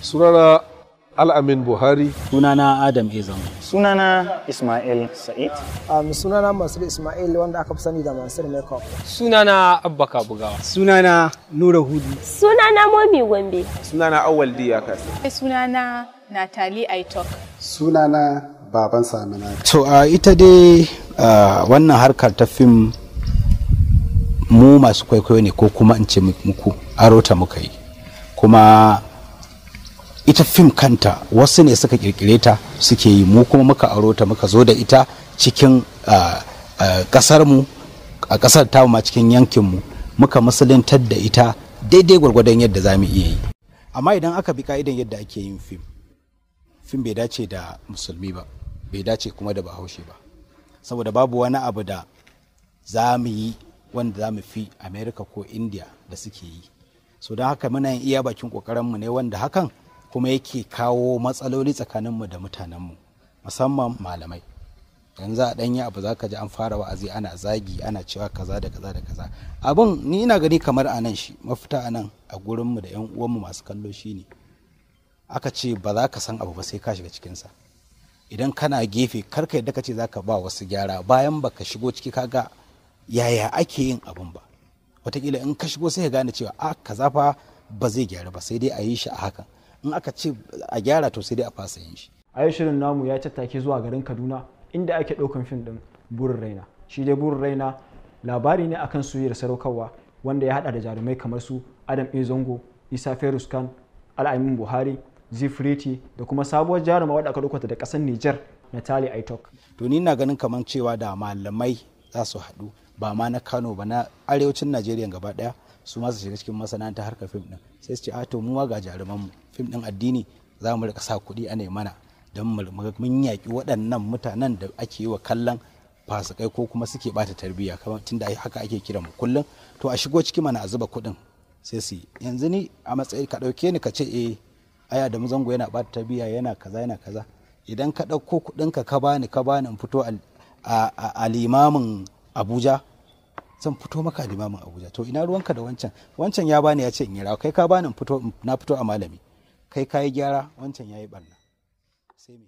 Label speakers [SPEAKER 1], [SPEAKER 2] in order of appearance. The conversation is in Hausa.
[SPEAKER 1] Sunana Al'amin Buhari.
[SPEAKER 2] Sunana Adam Ezan.
[SPEAKER 3] Sunana Ismail Sa'id.
[SPEAKER 4] Sunana Mansur Ismail wanda aka fi sani da Mansur Makeup.
[SPEAKER 5] Sunana Abba Kabugawa.
[SPEAKER 6] Sunana Nura Hudu.
[SPEAKER 7] Sunana Momi Gombe.
[SPEAKER 8] Sunana Awal Diyaka.
[SPEAKER 9] Sunana Natali Aitok.
[SPEAKER 10] Sunana Baban Samina.
[SPEAKER 2] To ita dai wannan harkar ta fim mu masu kwaikwayo ne ko kuma in ce muku arota muka yi. Kuma ita fim kanta wasu ne suka kirkire ta suke yi, mu kuma muka aro ta muka zo da ita cikin kasar mu, a kasar ta ma cikin yankin mu muka musuluntar da ita daidai gwargwadon yadda za mu iya yi. Amma idan aka bi ka'idan yadda ake yin fim bai dace da musulmi ba, bai dace kuma da bahaushe ba, saboda babu wani abu da za mu yi wanda za mu fi America ko India da suke yi. So don haka muna yin iya bakin kokarinmu ne, wanda hakan kuma yake kawo matsaloli tsakaninmu da mutanenmu, musamman malamai. Yanzu a ɗanyi abu za ka ji an fara wa'azi ana zagi ana cewa kaza da kaza da kaza. Abin ni ina gani kamar a nan shi mafita a nan a gurinmu da 'yan uwanmu masu kallo shi ne aka ce ba za ka san abu ba sai ka shiga cikinsa. Idan kana gefe karka yadda ka ce za ka ba wasu gyara bayan baka shigo ciki kaga yaya ake yin abin ba. Wataƙila in ka shigo sai ka gane cewa kaza fa ba zai gyara ba, sai dai a yi shi a hakan. In aka ce a gyara to sai dai a fasa yin shi.
[SPEAKER 11] A yau shirin namu ya tattake zuwa garin Kaduna inda ake ɗaukan fim ɗin Burin Raina. Shi dai Burin Raina labari ne akan soyayyar sadaukarwa wanda ya haɗa da jarumai kamar su Adam A. Zango, Isa Ferus Khan, Al'amin Buhari, Zifriti da kuma sabuwar jaruma wadda aka ɗaukata da ƙasar Nijar, Natali Aitok.
[SPEAKER 2] To ni na ganin kamar cewa da malamai za su haɗu ba ma na Kano ba, na arewacin Najeriya gaba ɗaya su ma su shiga cikin masana'anta harkar fim ɗin, sai su ce to mu ga jaruman mu fim ɗin addini za mu rika sa kuɗi a mana don mun yaƙi waɗannan mutanen da ake yi wa kallon fasikai ko kuma suke bata tarbiyya, kamar tunda haka ake kira mu kullum. To a shigo ciki mana a zuba kuɗin sai su yi. Yanzu ni a matsayi ka ɗauke ni ka ce aya da Zango yana bata tarbiyya yana kaza yana kaza, idan ka ɗauko kuɗinka ka bani in fito a limamin Abuja, zan fito maka a limamin Abuja. To ina ruwanka da wancan ya bani ya ce in yi rawa, kai ka bani na fito a malami, kai ka yi gyara, wancan ya yi ɓarna, sai me.